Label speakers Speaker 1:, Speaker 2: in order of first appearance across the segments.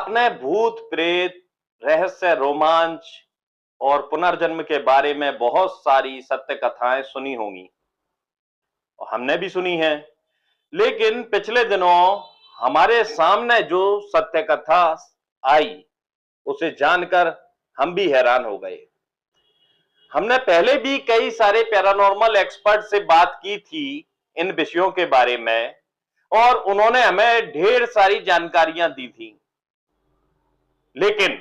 Speaker 1: आपने भूत प्रेत, रहस्य, रोमांच और पुनर्जन्म के बारे में बहुत सारी सत्य कथाएं सुनी होंगी और हमने भी सुनी हैं। लेकिन पिछले दिनों हमारे सामने जो सत्य कथा आई उसे जानकर हम भी हैरान हो गए। हमने पहले भी कई सारे पैरानॉर्मल एक्सपर्ट से बात की थी इन विषयों के बारे में और उन्होंने हमें ढेर सारी जानकारियां दी थी, लेकिन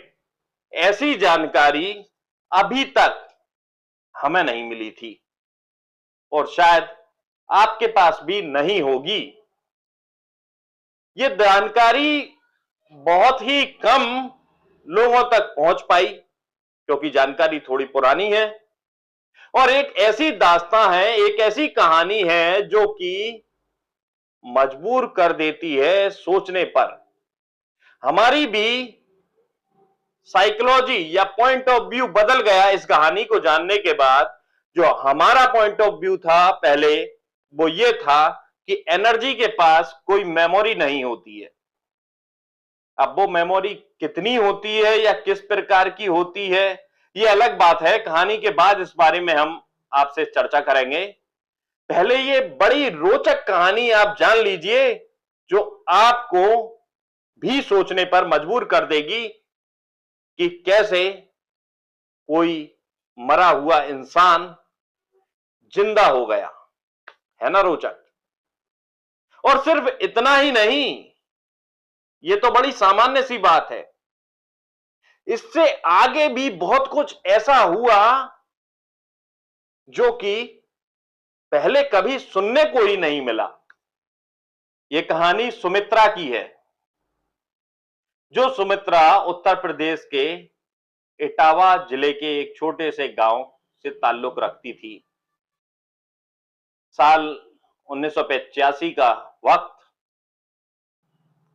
Speaker 1: ऐसी जानकारी अभी तक हमें नहीं मिली थी और शायद आपके पास भी नहीं होगी। ये जानकारी बहुत ही कम लोगों तक पहुंच पाई क्योंकि जानकारी थोड़ी पुरानी है और एक ऐसी दास्तां है, एक ऐसी कहानी है जो कि मजबूर कर देती है सोचने पर। हमारी भी साइकोलॉजी या पॉइंट ऑफ व्यू बदल गया इस कहानी को जानने के बाद। जो हमारा पॉइंट ऑफ व्यू था पहले, वो ये था कि एनर्जी के पास कोई मेमोरी नहीं होती है। अब वो मेमोरी कितनी होती है या किस प्रकार की होती है, ये अलग बात है। कहानी के बाद इस बारे में हम आपसे चर्चा करेंगे। पहले ये बड़ी रोचक कहानी आप जान लीजिए जो आपको भी सोचने पर मजबूर कर देगी कि कैसे कोई मरा हुआ इंसान जिंदा हो गया। है ना रोचक? और सिर्फ इतना ही नहीं, ये तो बड़ी सामान्य सी बात है, इससे आगे भी बहुत कुछ ऐसा हुआ जो कि पहले कभी सुनने को ही नहीं मिला। यह कहानी सुमित्रा की है। जो सुमित्रा उत्तर प्रदेश के इटावा जिले के एक छोटे से गांव से ताल्लुक रखती थी। साल 1985 का वक्त,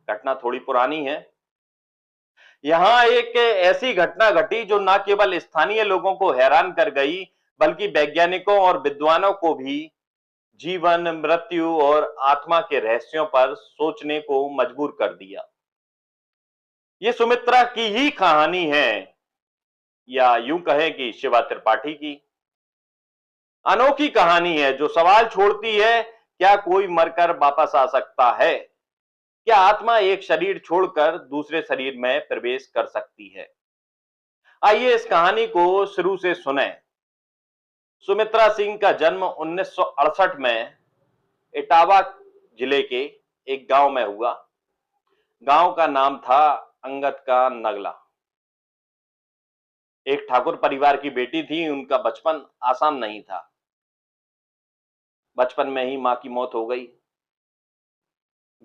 Speaker 1: घटना थोड़ी पुरानी है। यहां एक ऐसी घटना घटी जो न केवल स्थानीय लोगों को हैरान कर गई बल्कि वैज्ञानिकों और विद्वानों को भी जीवन, मृत्यु और आत्मा के रहस्यों पर सोचने को मजबूर कर दिया। यह सुमित्रा की ही कहानी है, या यूं कहें कि शिवा त्रिपाठी की। अनोखी कहानी है जो सवाल छोड़ती है, क्या कोई मरकर वापस आ सकता है? क्या आत्मा एक शरीर छोड़कर दूसरे शरीर में प्रवेश कर सकती है? आइए इस कहानी को शुरू से सुने। सुमित्रा सिंह का जन्म 1968 में इटावा जिले के एक गांव में हुआ। गांव का नाम था अंगद का नगला। एक ठाकुर परिवार की बेटी थी। उनका बचपन आसान नहीं था। बचपन में ही मां की मौत हो गई।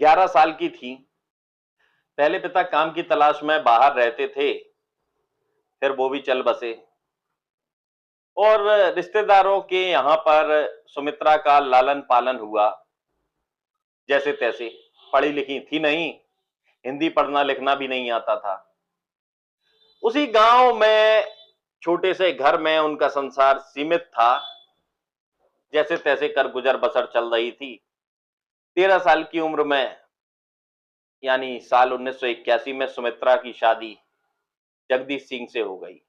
Speaker 1: 11 साल की थी। पहले पिता काम की तलाश में बाहर रहते थे, फिर वो भी चल बसे और रिश्तेदारों के यहां पर सुमित्रा का लालन पालन हुआ। जैसे तैसे, पढ़ी लिखी थी नहीं, हिंदी पढ़ना लिखना भी नहीं आता था। उसी गांव में छोटे से घर में उनका संसार सीमित था। जैसे तैसे कर गुजर बसर चल रही थी। 13 साल की उम्र में, यानी साल 1981 में सुमित्रा की शादी जगदीश सिंह से हो गई।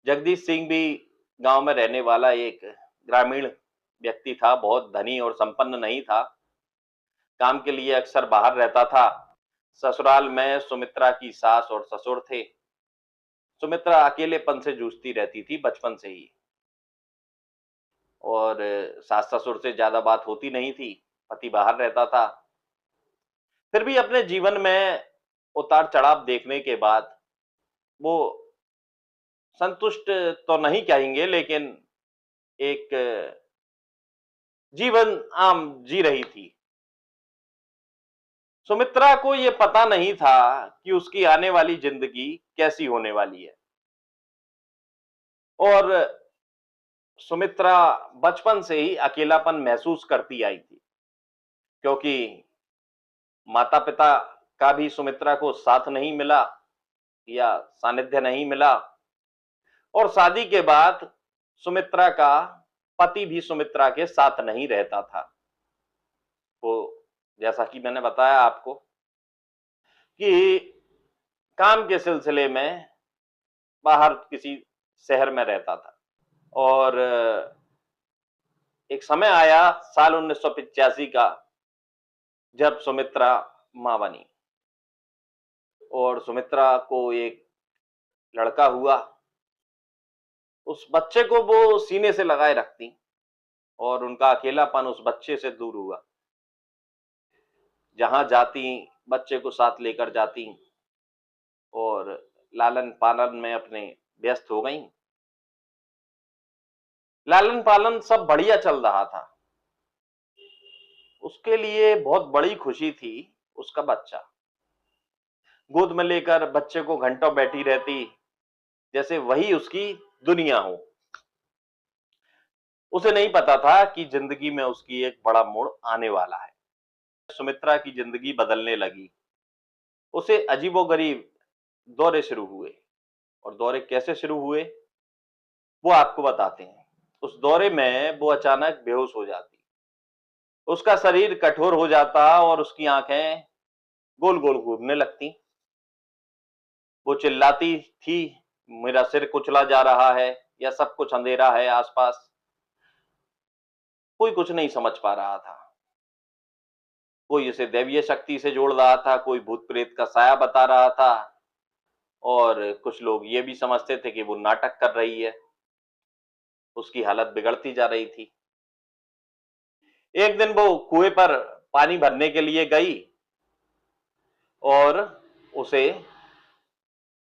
Speaker 1: जगदीश सिंह भी गांव में रहने वाला एक ग्रामीण व्यक्ति था। बहुत धनी और संपन्न नहीं था। काम के लिए अक्सर बाहर रहता था। ससुराल में सुमित्रा की सास और ससुर थे। सुमित्रा अकेलेपन से जूझती रहती थी बचपन से ही, और सास ससुर से ज्यादा बात होती नहीं थी। पति बाहर रहता था। फिर भी अपने जीवन में उतार चढ़ाव देखने के बाद वो संतुष्ट तो नहीं कहेंगे, लेकिन एक जीवन आम जी रही थी। सुमित्रा को यह पता नहीं था कि उसकी आने वाली जिंदगी कैसी होने वाली है। और सुमित्रा बचपन से ही अकेलापन महसूस करती आई थी, क्योंकि माता पिता का भी सुमित्रा को साथ नहीं मिला या सानिध्य नहीं मिला। और शादी के बाद सुमित्रा का पति भी सुमित्रा के साथ नहीं रहता था। तो जैसा कि मैंने बताया आपको कि काम के सिलसिले में बाहर किसी शहर में रहता था और एक समय आया साल 1985 का, जब सुमित्रा मां बनी और सुमित्रा को एक लड़का हुआ। उस बच्चे को वो सीने से लगाए रखती और उनका अकेलापन उस बच्चे से दूर हुआ। जहां जाती बच्चे को साथ लेकर जाती और लालन पालन में अपने व्यस्त हो गईं। लालन पालन सब बढ़िया चल रहा था। उसके लिए बहुत बड़ी खुशी थी। उसका बच्चा गोद में लेकर बच्चे को घंटों बैठी रहती, जैसे वही उसकी दुनिया हो। उसे नहीं पता था कि जिंदगी में उसकी एक बड़ा मोड़ आने वाला है। सुमित्रा की जिंदगी बदलने लगी। उसे अजीबोगरीब दौरे शुरू हुए और दौरे कैसे शुरू हुए वो आपको बताते हैं। उस दौरे में वो अचानक बेहोश हो जाती, उसका शरीर कठोर हो जाता और उसकी आंखें गोल गोल घूमने लगती। वो चिल्लाती थी, मेरा सिर कुचला जा रहा है या सब कुछ अंधेरा है आसपास। कोई कुछ नहीं समझ पा रहा था। कोई उसे दैवीय शक्ति से जोड़ रहा था, कोई भूत प्रेत का साया बता रहा था और कुछ लोग ये भी समझते थे कि वो नाटक कर रही है। उसकी हालत बिगड़ती जा रही थी। एक दिन वो कुएं पर पानी भरने के लिए गई और उसे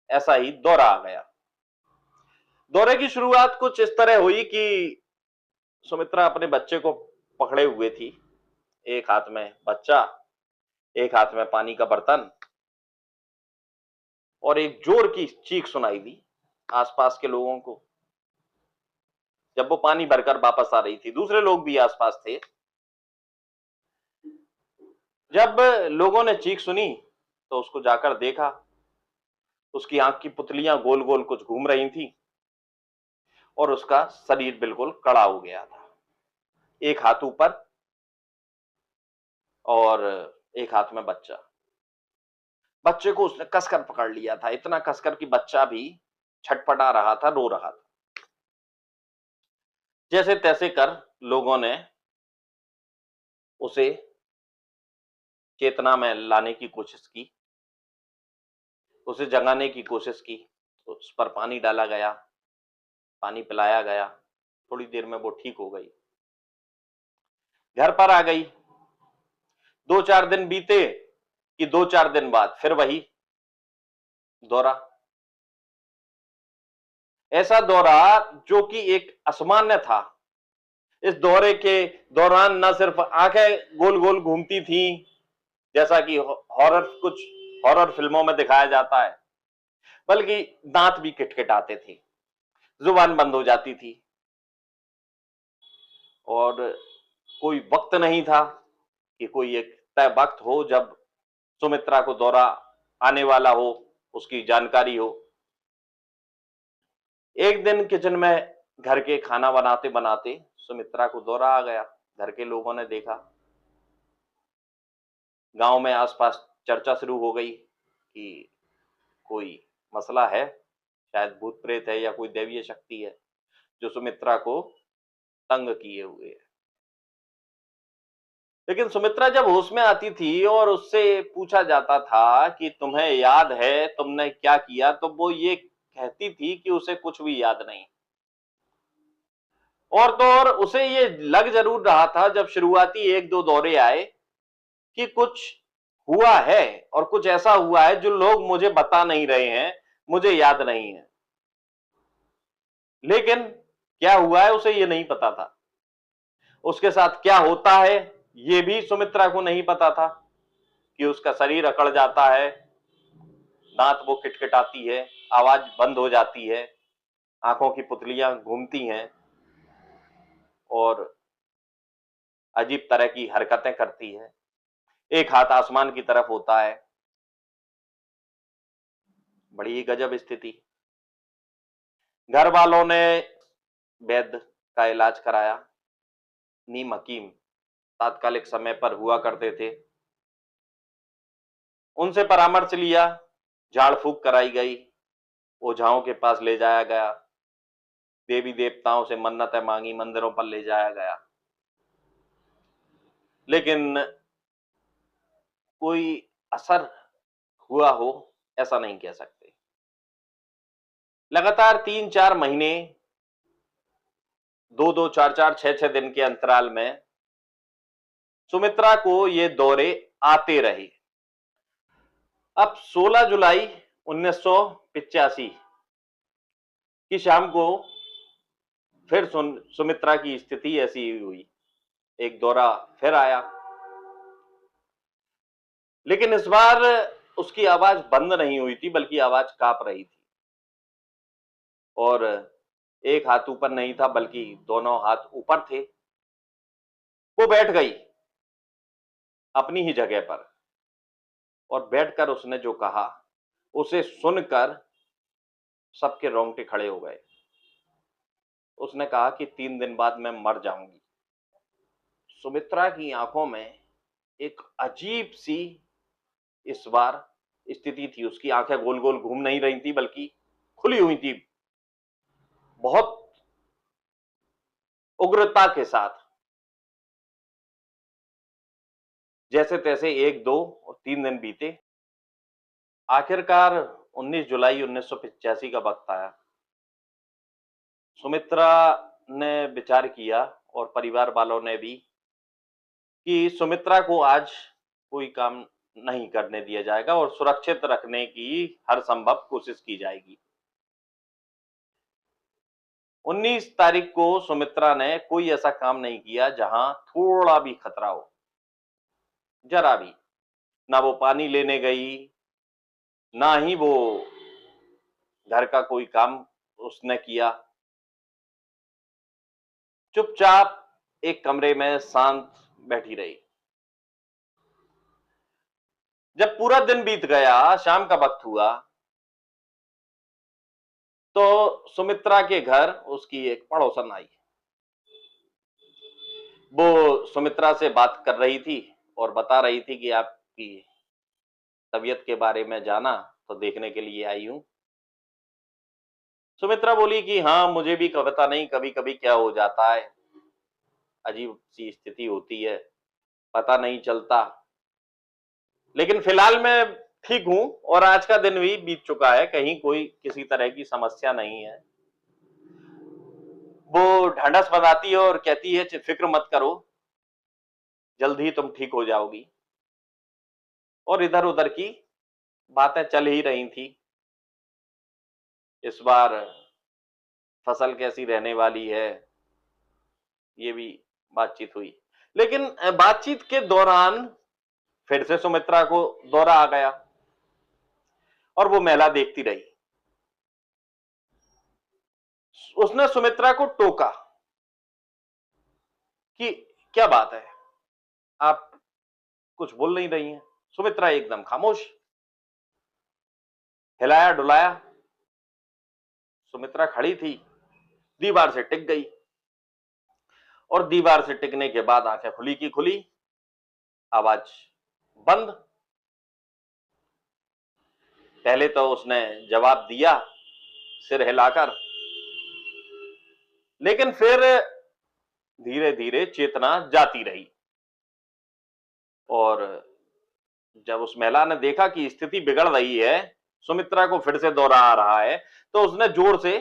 Speaker 1: ऐसा ही दौरा आ गया। दौरे की शुरुआत कुछ इस तरह हुई कि सुमित्रा अपने बच्चे को पकड़े हुए थी। एक हाथ में बच्चा, एक हाथ में पानी का बर्तन, और एक जोर की चीख सुनाई दी आसपास के लोगों को। जब वो पानी भरकर वापस आ रही थी, दूसरे लोग भी आसपास थे। जब लोगों ने चीख सुनी तो उसको जाकर देखा। उसकी आंख की पुतलियां गोल गोल कुछ घूम रही थी और उसका शरीर बिल्कुल कड़ा हो गया था। एक हाथ ऊपर और एक हाथ में बच्चा। बच्चे को उसने कसकर पकड़ लिया था, इतना कसकर कि बच्चा भी छटपटा रहा था, रो रहा था। जैसे तैसे कर लोगों ने उसे चेतना में लाने की कोशिश की, उसे जगाने की कोशिश की। उस पर पानी डाला गया, पानी पिलाया गया। थोड़ी देर में वो ठीक हो गई, घर पर आ गई। 2-4 दिन बीते कि 2-4 दिन बाद फिर वही दौरा। ऐसा दौरा जो कि एक असामान्य था। इस दौरे के दौरान न सिर्फ आंखें गोल गोल घूमती थी, जैसा कि कुछ हॉरर फिल्मों में दिखाया जाता है, बल्कि दांत भी किटकिटाते थे, जुबान बंद हो जाती थी और कोई वक्त नहीं था कि कोई एक तय वक्त हो जब सुमित्रा को दौरा आने वाला हो, उसकी जानकारी हो। एक दिन किचन में घर के खाना बनाते बनाते सुमित्रा को दौरा आ गया। घर के लोगों ने देखा, गांव में आसपास चर्चा शुरू हो गई कि कोई मसला है, शायद भूत प्रेत है या कोई दैवीय शक्ति है जो सुमित्रा को तंग किए हुए है। लेकिन सुमित्रा जब होश में आती थी और उससे पूछा जाता था कि तुम्हें याद है तुमने क्या किया, तो वो ये कहती थी कि उसे कुछ भी याद नहीं। और तो और उसे ये लग जरूर रहा था जब शुरुआती 1-2 दौरे आए कि कुछ हुआ है और कुछ ऐसा हुआ है जो लोग मुझे बता नहीं रहे हैं, मुझे याद नहीं है। लेकिन क्या हुआ है उसे ये नहीं पता था। उसके साथ क्या होता है ये भी सुमित्रा को नहीं पता था, कि उसका शरीर अकड़ जाता है, दांत वो किटकिटाती है, आवाज बंद हो जाती है, आंखों की पुतलियां घूमती हैं और अजीब तरह की हरकतें करती है। एक हाथ आसमान की तरफ होता है। बड़ी गजब स्थिति। घर वालों ने वैद्य का इलाज कराया। नीम हकीम तात्कालिक समय पर हुआ करते थे, उनसे परामर्श लिया। झाड़ फूक कराई गई, ओझाओं के पास ले जाया गया, देवी देवताओं से मन्नतें मांगी, मंदिरों पर ले जाया गया, लेकिन कोई असर हुआ हो ऐसा नहीं कह सकते। लगातार 3-4 महीने, 2-2, 4-4, 6-6 दिन के अंतराल में सुमित्रा को ये दौरे आते रहे। अब 16 जुलाई 1985 की शाम को फिर सुमित्रा की स्थिति ऐसी हुई, एक दौरा फिर आया, लेकिन इस बार उसकी आवाज बंद नहीं हुई थी, बल्कि आवाज कांप रही थी, और एक हाथ ऊपर नहीं था बल्कि दोनों हाथ ऊपर थे। वो बैठ गई अपनी ही जगह पर, और बैठकर उसने जो कहा उसे सुनकर सबके रोंगटे खड़े हो गए। उसने कहा कि 3 दिन बाद मैं मर जाऊंगी। सुमित्रा की आंखों में एक अजीब सी इस बार स्थिति थी। उसकी आंखें गोल गोल घूम नहीं रही थी, बल्कि खुली हुई थी, बहुत उग्रता के साथ। जैसे तैसे 1, 2 और 3 दिन बीते। आखिरकार 19 जुलाई 1985 का वक्त आया। सुमित्रा ने विचार किया, और परिवार वालों ने भी, कि सुमित्रा को आज कोई काम नहीं करने दिया जाएगा और सुरक्षित रखने की हर संभव कोशिश की जाएगी। 19 तारीख को सुमित्रा ने कोई ऐसा काम नहीं किया जहां थोड़ा भी खतरा हो, जरा भी। ना वो पानी लेने गई, ना ही वो घर का कोई काम उसने किया। चुपचाप एक कमरे में शांत बैठी रही। जब पूरा दिन बीत गया, शाम का वक्त हुआ, तो सुमित्रा के घर उसकी एक पड़ोसन आई। वो सुमित्रा से बात कर रही थी और बता रही थी कि आपकी तबीयत के बारे में जाना तो देखने के लिए आई हूं। सुमित्रा बोली कि हाँ, मुझे भी पता नहीं कभी कभी क्या हो जाता है, अजीब सी स्थिति होती है, पता नहीं चलता, लेकिन फिलहाल मैं ठीक हूं और आज का दिन भी बीत चुका है, कहीं कोई किसी तरह की समस्या नहीं है। वो ढांढस बंधाती है और कहती है, फिक्र मत करो, जल्द ही तुम ठीक हो जाओगी। और इधर उधर की बातें चल ही रही थी। इस बार फसल कैसी रहने वाली है, ये भी बातचीत हुई। लेकिन बातचीत के दौरान फिर से सुमित्रा को दौरा आ गया और वो मेला देखती रही। उसने सुमित्रा को टोका कि क्या बात है, आप कुछ बोल नहीं रही हैं। सुमित्रा एकदम खामोश। हिलाया डुलाया, सुमित्रा खड़ी थी, दीवार से टिक गई, और दीवार से टिकने के बाद आंखें खुली की खुली, आवाज बंद। पहले तो उसने जवाब दिया सिर हिलाकर, लेकिन फिर धीरे धीरे चेतना जाती रही, और जब उस महिला ने देखा कि स्थिति बिगड़ रही है, सुमित्रा को फिर से दौरा आ रहा है, तो उसने जोर से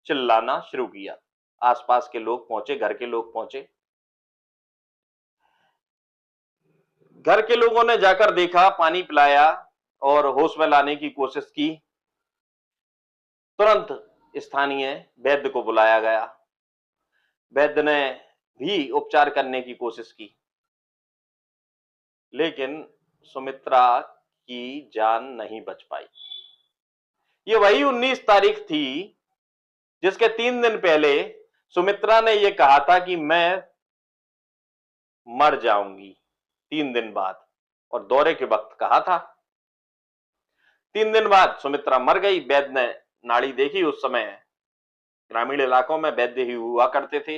Speaker 1: चिल्लाना शुरू किया। आसपास के लोग पहुंचे, घर के लोग पहुंचे। घर के लोगों ने जाकर देखा, पानी पिलाया और होश में लाने की कोशिश की। तुरंत स्थानीय वैद्य को बुलाया गया। वैद्य ने भी उपचार करने की कोशिश की, लेकिन सुमित्रा की जान नहीं बच पाई। ये वही 19 तारीख थी जिसके 3 दिन पहले सुमित्रा ने यह कहा था कि मैं मर जाऊंगी 3 दिन बाद, और दौरे के वक्त कहा था। 3 दिन बाद सुमित्रा मर गई। वैद्य ने नाड़ी देखी, उस समय ग्रामीण इलाकों में वैद्य ही हुआ करते थे,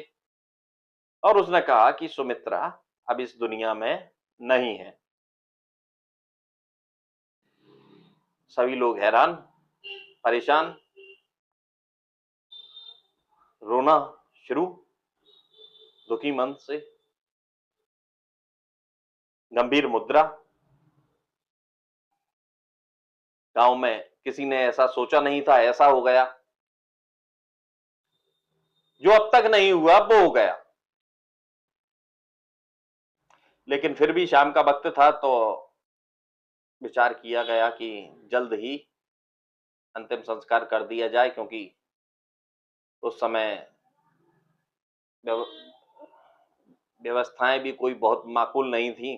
Speaker 1: और उसने कहा कि सुमित्रा अब इस दुनिया में नहीं है। सभी लोग हैरान, परेशान, रोना शुरू, दुखी मन से, गंभीर मुद्रा। गांव में किसी ने ऐसा सोचा नहीं था, ऐसा हो गया। जो अब तक नहीं हुआ वो हो गया। लेकिन फिर भी शाम का वक्त था तो विचार किया गया कि जल्द ही अंतिम संस्कार कर दिया जाए, क्योंकि उस समय व्यवस्थाएं भी कोई बहुत माकूल नहीं थी।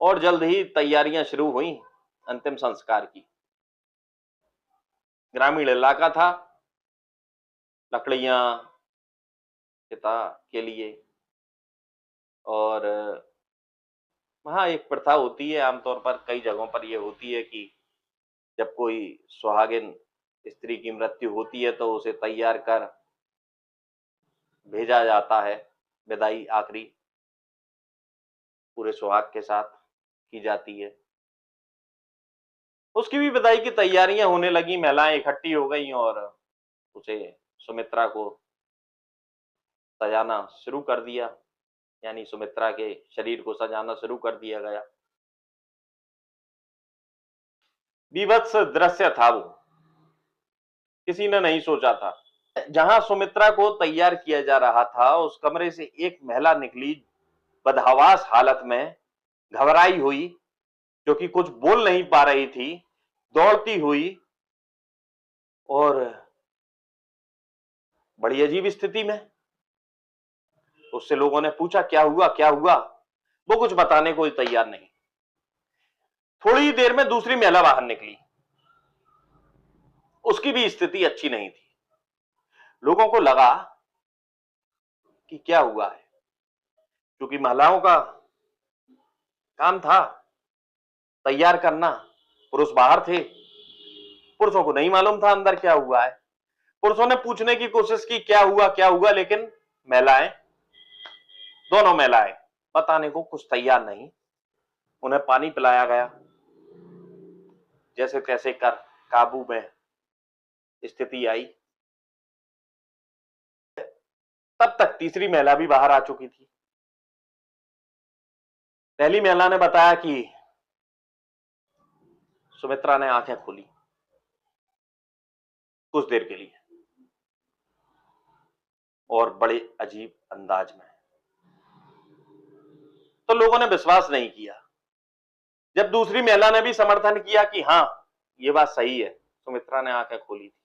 Speaker 1: और जल्द ही तैयारियां शुरू हुई अंतिम संस्कार की। ग्रामीण इलाका था, लकड़ियां पिता के लिए, और वहां एक प्रथा होती है, आमतौर पर कई जगहों पर यह होती है कि जब कोई सुहागिन स्त्री की मृत्यु होती है तो उसे तैयार कर भेजा जाता है। विदाई आखिरी पूरे सुहाग के साथ की जाती है। उसकी भी विदाई की तैयारियां होने लगी, महिलाएं इकट्ठी हो गई और उसे सुमित्रा को सजाना शुरू कर दिया, यानी सुमित्रा के शरीर को सजाना शुरू कर दिया गया। बीभत्स दृश्य था वो, किसी ने नहीं सोचा था। जहां सुमित्रा को तैयार किया जा रहा था उस कमरे से एक महिला निकली, बदहवास हालत में, घबराई हुई, जो कि कुछ बोल नहीं पा रही थी, दौड़ती हुई और बड़ी अजीब स्थिति में। उससे लोगों ने पूछा क्या हुआ क्या हुआ, वो कुछ बताने को तैयार नहीं। थोड़ी ही देर में दूसरी महिला बाहर निकली, उसकी भी स्थिति अच्छी नहीं थी। लोगों को लगा कि क्या हुआ है, क्योंकि महिलाओं का काम था तैयार करना, पुरुष बाहर थे, पुरुषों को नहीं मालूम था अंदर क्या हुआ है। पुरुषों ने पूछने की कोशिश की क्या हुआ, लेकिन महिलाएं, दोनों महिलाएं बताने को कुछ तैयार नहीं। उन्हें पानी पिलाया गया, जैसे तैसे कर काबू में स्थिति आई। तब तक तीसरी महिला भी बाहर आ चुकी थी। पहली महिला ने बताया कि सुमित्रा ने आंखें खोली कुछ देर के लिए, और बड़े अजीब अंदाज में। तो लोगों ने विश्वास नहीं किया। जब दूसरी महिला ने भी समर्थन किया कि हां ये बात सही है, सुमित्रा ने आंखें खोली थी,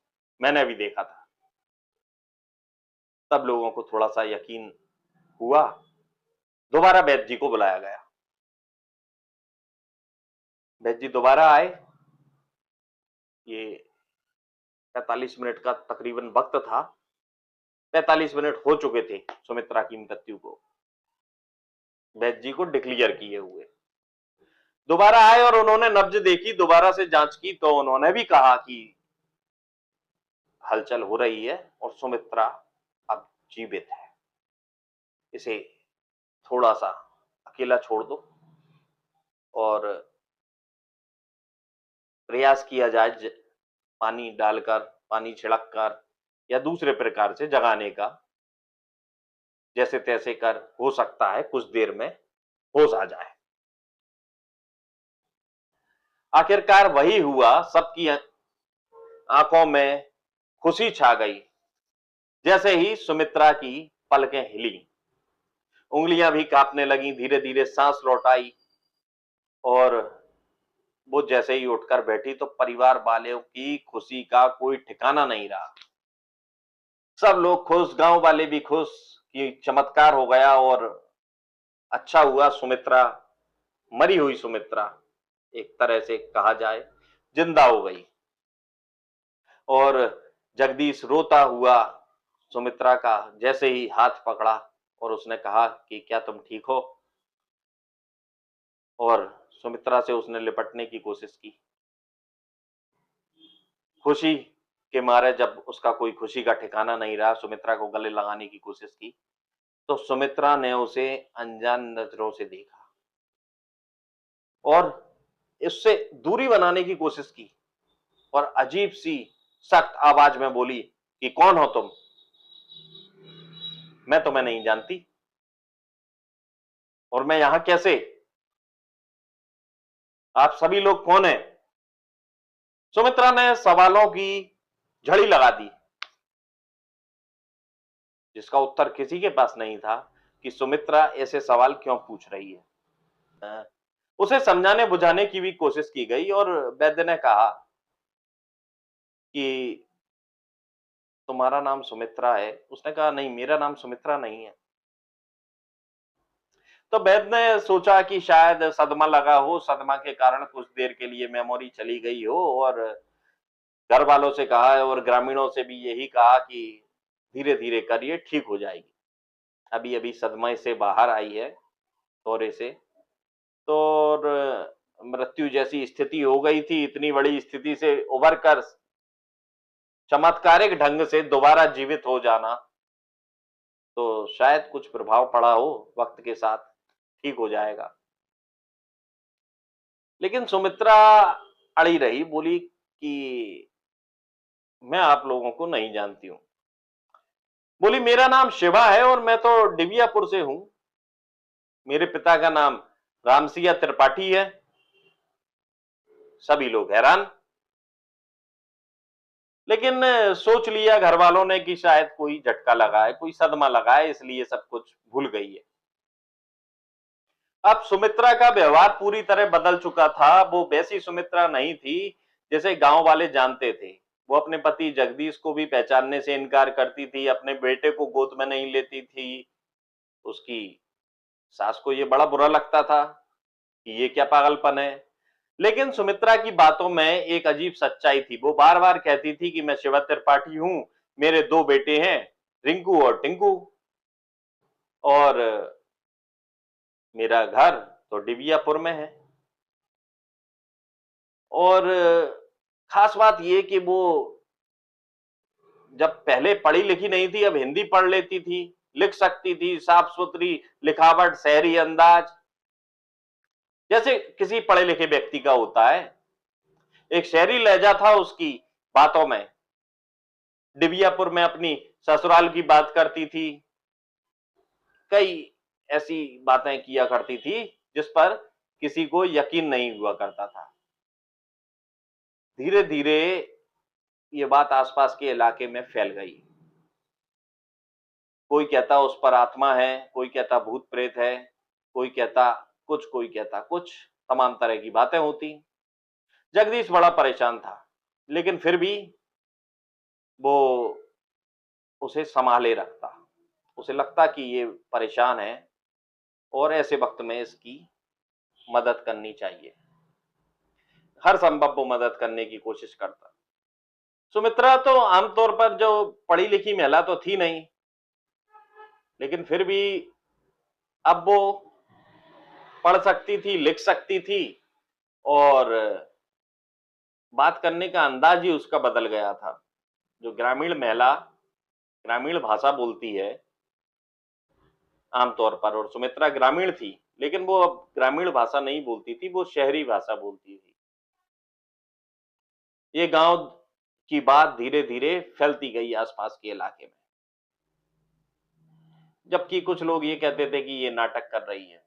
Speaker 1: मैंने भी देखा था, तब लोगों को थोड़ा सा यकीन हुआ। दोबारा वैद्य जी को बुलाया गया। वैद्य जी दोबारा आए। ये 45 मिनट का तकरीबन वक्त था। 45 मिनट हो चुके थे सुमित्रा की मृत्यु को वैद्य जी को डिक्लेयर किए हुए। दोबारा आए और उन्होंने नब्ज देखी, दोबारा से जांच की, तो उन्होंने भी कहा कि हलचल हो रही है और सुमित्रा अब जीवित है, इसे थोड़ा सा अकेला छोड़ दो और प्रयास किया जाए पानी डालकर, पानी छिड़ककर या दूसरे प्रकार से जगाने का, जैसे तैसे कर हो सकता है कुछ देर में होश आ जाए। आखिरकार वही हुआ। सबकी आंखों में खुशी छा गई जैसे ही सुमित्रा की पलकें हिली, उंगलियां भी कांपने लगी, धीरे धीरे सांस लौट आई, और वो जैसे ही उठकर बैठी तो परिवार वालों की खुशी का कोई ठिकाना नहीं रहा। सब लोग खुश, गांव वाले भी खुश कि चमत्कार हो गया और अच्छा हुआ। सुमित्रा, मरी हुई सुमित्रा एक तरह से कहा जाए जिंदा हो गई। और जगदीश रोता हुआ सुमित्रा का जैसे ही हाथ पकड़ा और उसने कहा कि क्या तुम ठीक हो, और सुमित्रा से उसने लिपटने की कोशिश की। खुशी के मारे जब उसका कोई खुशी का ठिकाना नहीं रहा, सुमित्रा को गले लगाने की कोशिश की, तो सुमित्रा ने उसे अनजान नजरों से देखा और इससे दूरी बनाने की कोशिश की और अजीब सी सख्त आवाज में बोली कि कौन हो तुम? मैं तुम्हें नहीं जानती और मैं यहां कैसे? आप सभी लोग कौन हैं? सुमित्रा ने सवालों की झड़ी लगा दी, जिसका उत्तर किसी के पास नहीं था कि सुमित्रा ऐसे सवाल क्यों पूछ रही है। उसे समझाने बुझाने की भी कोशिश की गई और वैद्य ने कहा कि तुम्हारा नाम सुमित्रा है। उसने कहा नहीं, मेरा नाम सुमित्रा नहीं है। तो वैद्य ने सोचा कि शायद सदमा लगा हो, सदमा के कारण कुछ देर के लिए मेमोरी चली गई हो, और घर वालों से कहा है और ग्रामीणों से भी यही कहा कि धीरे धीरे करिए, ठीक हो जाएगी। अभी अभी सदमा से बाहर आई है थोड़े से, तो मृत्यु जैसी स्थिति हो गई थी। इतनी बड़ी स्थिति से उबर कर चमत्कारिक ढंग से दोबारा जीवित हो जाना, तो शायद कुछ प्रभाव पड़ा हो, वक्त के साथ ठीक हो जाएगा। लेकिन सुमित्रा अड़ी रही, बोली कि मैं आप लोगों को नहीं जानती हूं। बोली मेरा नाम शिवा है और मैं तो डिबियापुर से हूं। मेरे पिता का नाम रामसिया त्रिपाठी है। सभी लोग हैरान, लेकिन सोच लिया घर वालों ने कि शायद कोई झटका लगा है, कोई सदमा लगा है, इसलिए सब कुछ भूल गई है। अब सुमित्रा का व्यवहार पूरी तरह बदल चुका था। वो वैसी सुमित्रा नहीं थी जैसे गांव वाले जानते थे। वो अपने पति जगदीश को भी पहचानने से इनकार करती थी, अपने बेटे को गोद में नहीं लेती थी। उसकी सास को ये बड़ा बुरा लगता था कि ये क्या पागलपन है। लेकिन सुमित्रा की बातों में एक अजीब सच्चाई थी। वो बार बार कहती थी कि मैं शिवा त्रिपाठी हूं, मेरे दो बेटे हैं, रिंकू और टिंकू, और मेरा घर तो डिबियापुर में है। और खास बात यह कि वो जब पहले पढ़ी लिखी नहीं थी, अब हिंदी पढ़ लेती थी, लिख सकती थी, साफ सुथरी लिखावट, शहरी अंदाज, जैसे किसी पढ़े लिखे व्यक्ति का होता है। एक शहरी लहजा था उसकी बातों में। डिबियापुर में अपनी ससुराल की बात करती थी, कई ऐसी बातें किया करती थी जिस पर किसी को यकीन नहीं हुआ करता था। धीरे धीरे ये बात आसपास के इलाके में फैल गई। कोई कहता उस पर आत्मा है, कोई कहता भूत प्रेत है, कोई कहता कुछ, कोई कहता कुछ, तमाम तरह की बातें होती। जगदीश बड़ा परेशान था, लेकिन फिर भी वो उसे संभाले रखता। उसे लगता कि ये परेशान है और ऐसे वक्त में इसकी मदद करनी चाहिए। हर संभव वो मदद करने की कोशिश करता। सुमित्रा तो आमतौर पर जो पढ़ी लिखी महिला तो थी नहीं, लेकिन फिर भी अब वो पढ़ सकती थी, लिख सकती थी, और बात करने का अंदाज ही उसका बदल गया था। जो ग्रामीण महिला ग्रामीण भाषा बोलती है आमतौर पर, और सुमित्रा ग्रामीण थी, लेकिन वो अब ग्रामीण भाषा नहीं बोलती थी, वो शहरी भाषा बोलती थी। ये गांव की बात धीरे धीरे फैलती गई आसपास के इलाके में, जबकि कुछ लोग ये कहते थे कि ये नाटक कर रही है।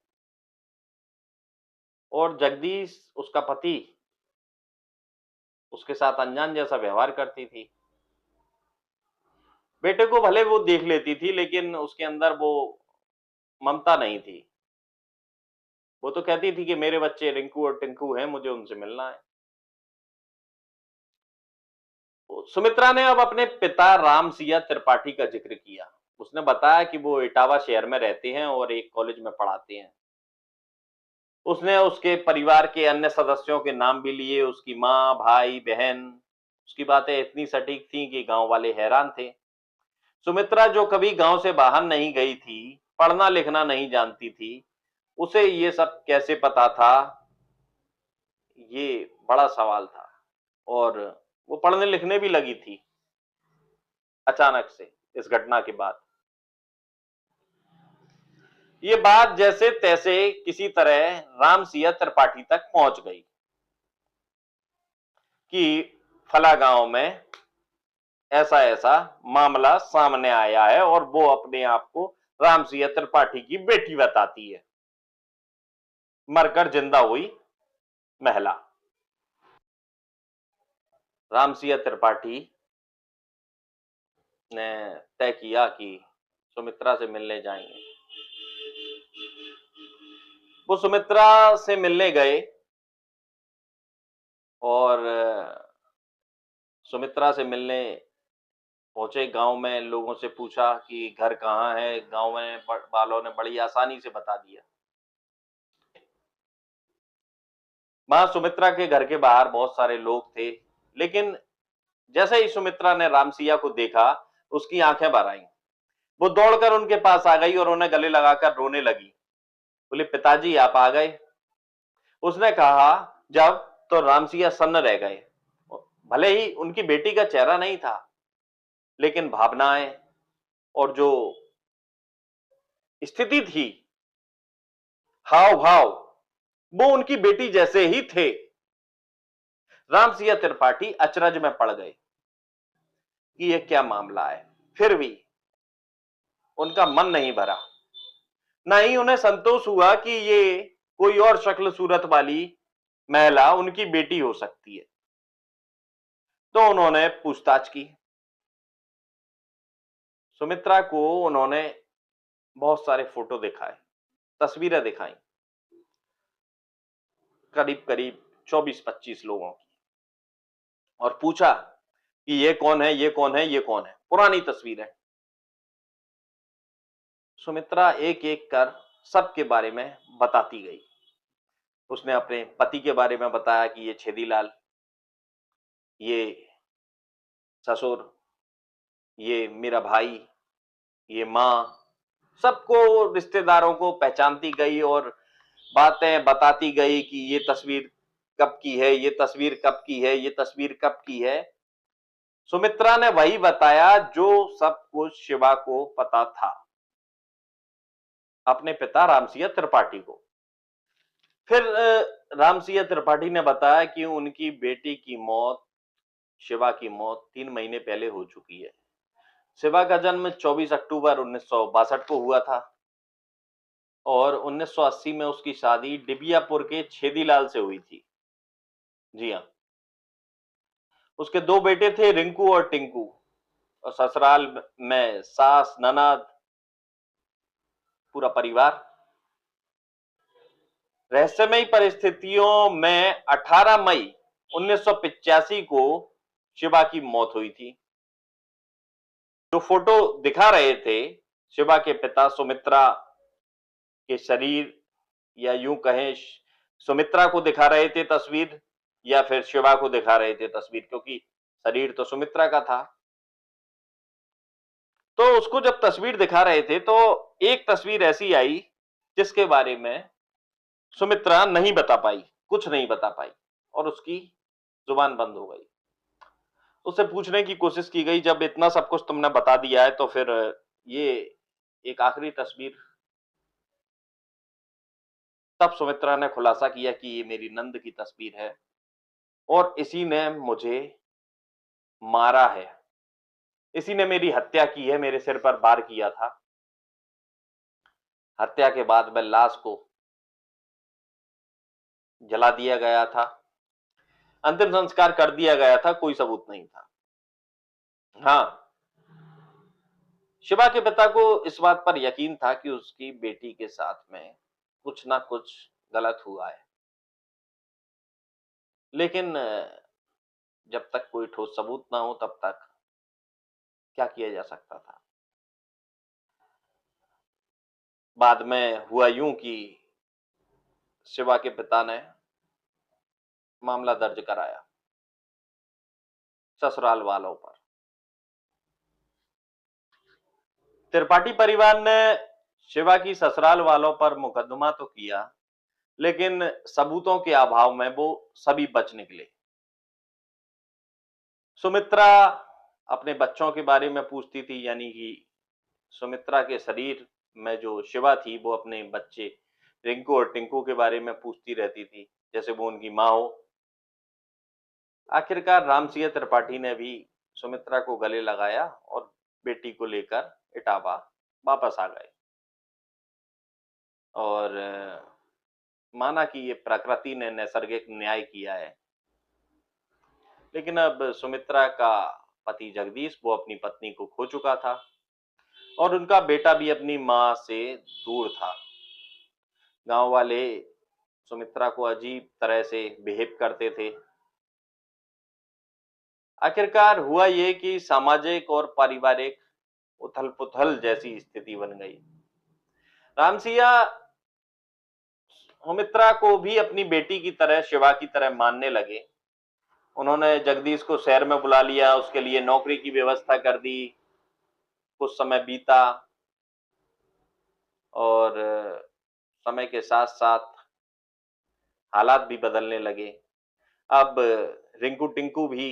Speaker 1: और जगदीश, उसका पति, उसके साथ अनजान जैसा व्यवहार करती थी। बेटे को भले वो देख लेती थी, लेकिन उसके अंदर वो ममता नहीं थी। वो तो कहती थी कि मेरे बच्चे रिंकू और टिंकू हैं, मुझे उनसे मिलना है। सुमित्रा ने अब अपने पिता रामसिया त्रिपाठी का जिक्र किया। उसने बताया कि वो इटावा शहर में रहते हैं और एक कॉलेज में पढ़ाते हैं। उसने उसके परिवार के अन्य सदस्यों के नाम भी लिए, उसकी माँ, भाई, बहन। उसकी बातें इतनी सटीक थीं कि गांव वाले हैरान थे। सुमित्रा जो कभी गांव से बाहर नहीं गई थी, पढ़ना लिखना नहीं जानती थी, उसे ये सब कैसे पता था, ये बड़ा सवाल था। और वो पढ़ने लिखने भी लगी थी अचानक से इस घटना के बाद। ये बात जैसे तैसे किसी तरह रामसिया त्रिपाठी तक पहुंच गई। कि फला गांव में ऐसा ऐसा मामला सामने आया है और वो अपने आप को रामसिंह त्रिपाठी की बेटी बताती है। मरकर जिंदा हुई महिला। रामसिंह त्रिपाठी ने तय किया कि सुमित्रा से मिलने जाएंगे। वो सुमित्रा से मिलने गए और सुमित्रा से मिलने पहुंचे। गांव में लोगों से पूछा कि घर कहाँ है। गांव में वालों ने बड़ी आसानी से बता दिया। वहां सुमित्रा के घर के बाहर बहुत सारे लोग थे, लेकिन जैसे ही सुमित्रा ने रामसिया को देखा, उसकी आंखें भर आईं। वो दौड़कर उनके पास आ गई और उन्हें गले लगाकर रोने लगी। बोले, पिताजी आप आ गए। उसने कहा जब, तो रामसिया सन्न रह गए। भले ही उनकी बेटी का चेहरा नहीं था, लेकिन भावनाएं और जो स्थिति थी, हाव भाव, वो उनकी बेटी जैसे ही थे। रामसिया त्रिपाठी अचरज में पड़ गए कि यह क्या मामला है। फिर भी उनका मन नहीं भरा, ना ही उन्हें संतोष हुआ कि ये कोई और शक्ल सूरत वाली महिला उनकी बेटी हो सकती है। तो उन्होंने पूछताछ की। सुमित्रा को उन्होंने बहुत सारे फोटो दिखाए, तस्वीरें दिखाई, करीब करीब 24-25 लोगों की, और पूछा कि ये कौन है, ये कौन है, ये कौन है। पुरानी तस्वीर है। सुमित्रा एक एक कर सबके बारे में बताती गई। उसने अपने पति के बारे में बताया कि ये छेदीलाल, ये ससुर, ये मेरा भाई, ये माँ, सबको, रिश्तेदारों को पहचानती गई और बातें बताती गई कि ये तस्वीर कब की है, ये तस्वीर कब की है, ये तस्वीर कब की है। सुमित्रा ने वही बताया जो सब कुछ शिवा को पता था, अपने पिता रामसिंह त्रिपाठी को। फिर रामसिंह त्रिपाठी ने बताया कि उनकी बेटी की मौत, शिवा की मौत 3 महीने पहले हो चुकी है। शिवा का जन्म 24 अक्टूबर 1962 को हुआ था और 1980 में उसकी शादी डिबियापुर के छेदीलाल से हुई थी। जी हाँ। उसके 2 बेटे थे, रिंकू और टिंकू, और ससुराल में सास, ननद, पूरा परिवार। रहस्यमयी परिस्थितियों में 18 मई 1985 को शिवा की मौत हुई थी। जो फोटो दिखा रहे थे शिवा के पिता, सुमित्रा के शरीर, या यूं कहें सुमित्रा को दिखा रहे थे तस्वीर, या फिर शिवा को दिखा रहे थे तस्वीर, क्योंकि शरीर तो सुमित्रा का था। तो उसको जब तस्वीर दिखा रहे थे तो एक तस्वीर ऐसी आई जिसके बारे में सुमित्रा नहीं बता पाई, कुछ नहीं बता पाई, और उसकी जुबान बंद हो गई। उससे पूछने की कोशिश की गई, जब इतना सब कुछ तुमने बता दिया है तो फिर ये एक आखिरी तस्वीर। तब सुमित्रा ने खुलासा किया कि ये मेरी नंद की तस्वीर है और इसी ने मुझे मारा है, इसी ने मेरी हत्या की है, मेरे सिर पर वार किया था। हत्या के बाद में लाश को जला दिया गया था, अंतिम संस्कार कर दिया गया था, कोई सबूत नहीं था। हाँ, शिवा के पिता को इस बात पर यकीन था कि उसकी बेटी के साथ में कुछ ना कुछ गलत हुआ है, लेकिन जब तक कोई ठोस सबूत ना हो तब तक क्या किया जा सकता था। बाद में हुआ यूं कि शिवा के पिता ने मामला दर्ज कराया ससुराल वालों पर। त्रिपाठी परिवार ने शिवा की ससुराल वालों पर मुकदमा तो किया, लेकिन सबूतों के अभाव में वो सभी बच निकले। सुमित्रा अपने बच्चों के बारे में पूछती थी, यानी कि सुमित्रा के शरीर में जो शिवा थी वो अपने बच्चे रिंकू और टिंकू के बारे में पूछती रहती थी, जैसे वो उनकी माँ हो। आखिरकार रामसिंह त्रिपाठी ने भी सुमित्रा को गले लगाया और बेटी को लेकर इटावा वापस आ गए और माना कि ये प्रकृति ने नैसर्गिक न्याय किया है। लेकिन अब सुमित्रा का पति जगदीश वो अपनी पत्नी को खो चुका था और उनका बेटा भी अपनी मां से दूर था। गांव वाले सुमित्रा को अजीब तरह से बिहेव करते थे। आखिरकार हुआ ये कि सामाजिक और पारिवारिक उथल पुथल जैसी स्थिति बन गई। रामसिया सुमित्रा को भी अपनी बेटी की तरह, शिवा की तरह मानने लगे। उन्होंने जगदीश को शहर में बुला लिया, उसके लिए नौकरी की व्यवस्था कर दी। कुछ समय बीता और समय के साथ साथ हालात भी बदलने लगे। अब रिंकू टिंकू भी,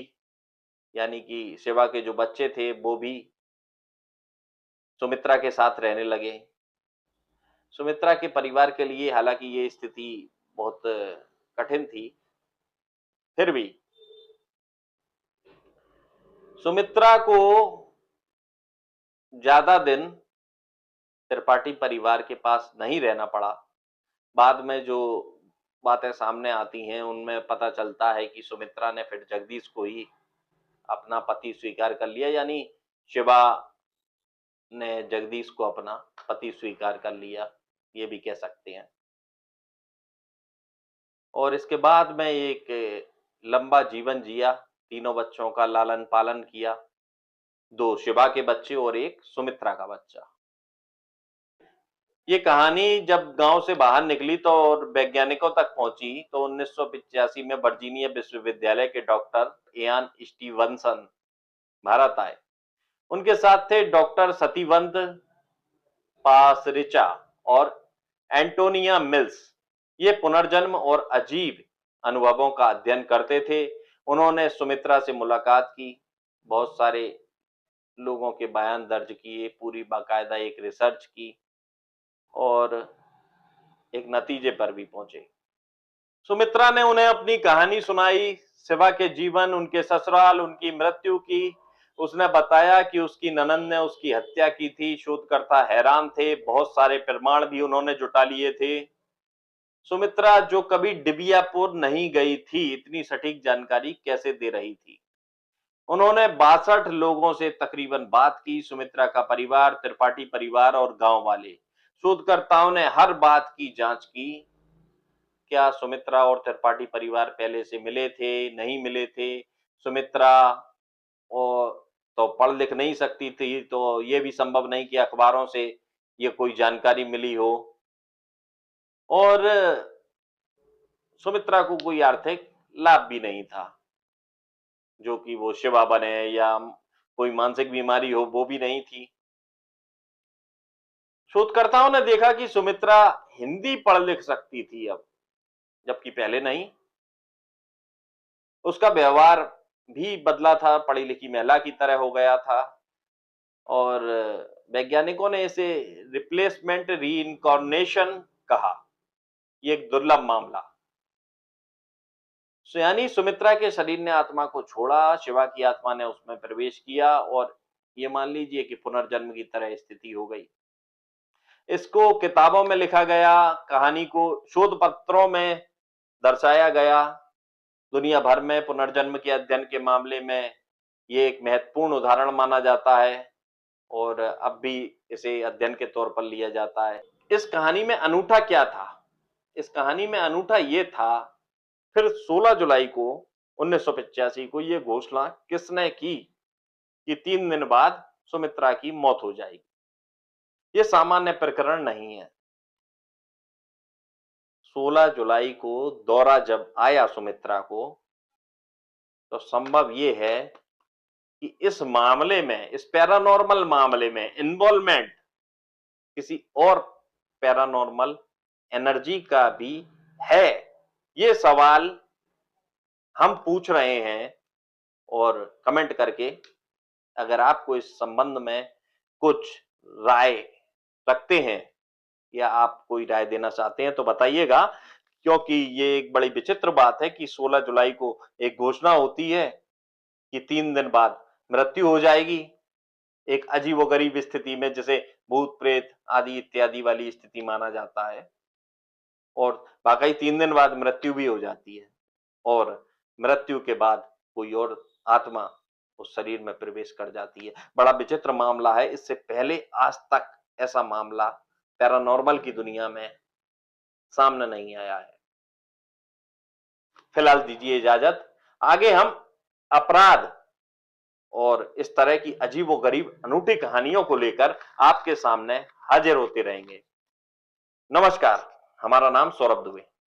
Speaker 1: यानी कि शिवा के जो बच्चे थे, वो भी सुमित्रा के साथ रहने लगे। सुमित्रा के परिवार के लिए हालांकि ये स्थिति बहुत कठिन थी, फिर भी सुमित्रा को ज्यादा दिन त्रिपाठी परिवार के पास नहीं रहना पड़ा। बाद में जो बातें सामने आती हैं उनमें पता चलता है कि सुमित्रा ने फिर जगदीश को ही अपना पति स्वीकार कर लिया, यानी शिवा ने जगदीश को अपना पति स्वीकार कर लिया, ये भी कह सकते हैं। और इसके बाद में एक लंबा जीवन जिया, तीनों बच्चों का लालन पालन किया, 2 शिवा के बच्चे और 1 सुमित्रा का बच्चा। ये कहानी जब गांव से बाहर निकली तो और वैज्ञानिकों तक पहुंची तो 1985 में वर्जीनिया विश्वविद्यालय के डॉक्टर इयान स्टीवनसन भारत आए। उनके साथ थे डॉक्टर सतीवंत पासरिचा और एंटोनिया मिल्स। ये पुनर्जन्म और अजीब अनुभवों का अध्ययन करते थे। उन्होंने सुमित्रा से मुलाकात की, बहुत सारे लोगों के बयान दर्ज किए, पूरी बाकायदा एक रिसर्च की और एक नतीजे पर भी पहुंचे। सुमित्रा ने उन्हें अपनी कहानी सुनाई, शिवा के जीवन, उनके ससुराल, उनकी मृत्यु की। उसने बताया कि उसकी ननंद ने उसकी हत्या की थी। शोधकर्ता हैरान थे, बहुत सारे प्रमाण भी उन्होंने जुटा लिए थे। सुमित्रा जो कभी डिबियापुर नहीं गई थी, इतनी सटीक जानकारी कैसे दे रही थी। उन्होंने 62 लोगों से तकरीबन बात की, सुमित्रा का परिवार, त्रिपाठी परिवार और गांव वाले। शोधकर्ताओं ने हर बात की जांच की। क्या सुमित्रा और त्रिपाठी परिवार पहले से मिले थे, नहीं मिले थे? सुमित्रा और तो पढ़ लिख नहीं सकती थी, तो ये भी संभव नहीं कि अखबारों से ये कोई जानकारी मिली हो। और सुमित्रा को कोई आर्थिक लाभ भी नहीं था, जो कि वो शिवा बने या कोई मानसिक बीमारी हो, वो भी नहीं थी। शोधकर्ताओं ने देखा कि सुमित्रा हिंदी पढ़ लिख सकती थी अब, जबकि पहले नहीं। उसका व्यवहार भी बदला था, पढ़ी लिखी महिला की तरह हो गया था और वैज्ञानिकों ने इसे रिप्लेसमेंट रीइंकार्नेशन कहा। ये एक दुर्लभ मामला। यानी सुमित्रा के शरीर ने आत्मा को छोड़ा, शिवा की आत्मा ने उसमें प्रवेश किया और ये मान लीजिए कि पुनर्जन्म की तरह स्थिति हो गई। इसको किताबों में लिखा गया, कहानी को शोध पत्रों में दर्शाया गया। दुनिया भर में पुनर्जन्म के अध्ययन के मामले में ये एक महत्वपूर्ण उदाहरण माना जाता है और अब भी इसे अध्ययन के तौर पर लिया जाता है। इस कहानी में अनूठा क्या था? इस कहानी में अनूठा ये था, फिर 16 जुलाई को 1985 को ये घोषणा किसने की कि 3 दिन बाद सुमित्रा की मौत हो जाएगी। ये सामान्य प्रकरण नहीं है। 16 जुलाई को दौरा जब आया सुमित्रा को, तो संभव ये है कि इस मामले में, इस पैरानॉर्मल मामले में इन्वॉल्वमेंट किसी और पैरानॉर्मल एनर्जी का भी है। ये सवाल हम पूछ रहे हैं और कमेंट करके अगर आपको इस संबंध में कुछ राय रखते हैं या आप कोई राय देना चाहते हैं तो बताइएगा। क्योंकि ये एक बड़ी विचित्र बात है कि 16 जुलाई को एक घोषणा होती है कि 3 दिन बाद मृत्यु हो जाएगी, एक अजीबोगरीब स्थिति में जिसे भूत प्रेत आदि इत्यादि वाली स्थिति माना जाता है, और वाकई 3 दिन बाद मृत्यु भी हो जाती है, और मृत्यु के बाद कोई और आत्मा उस शरीर में प्रवेश कर जाती है। बड़ा विचित्र मामला है, इससे पहले आज तक ऐसा मामला पैरानॉर्मल की दुनिया में सामने नहीं आया है। फिलहाल दीजिए इजाजत, आगे हम अपराध और इस तरह की अजीबोगरीब अनूठी कहानियों को लेकर आपके सामने हाजिर होते रहेंगे। नमस्कार, हमारा नाम सौरभ दुबे।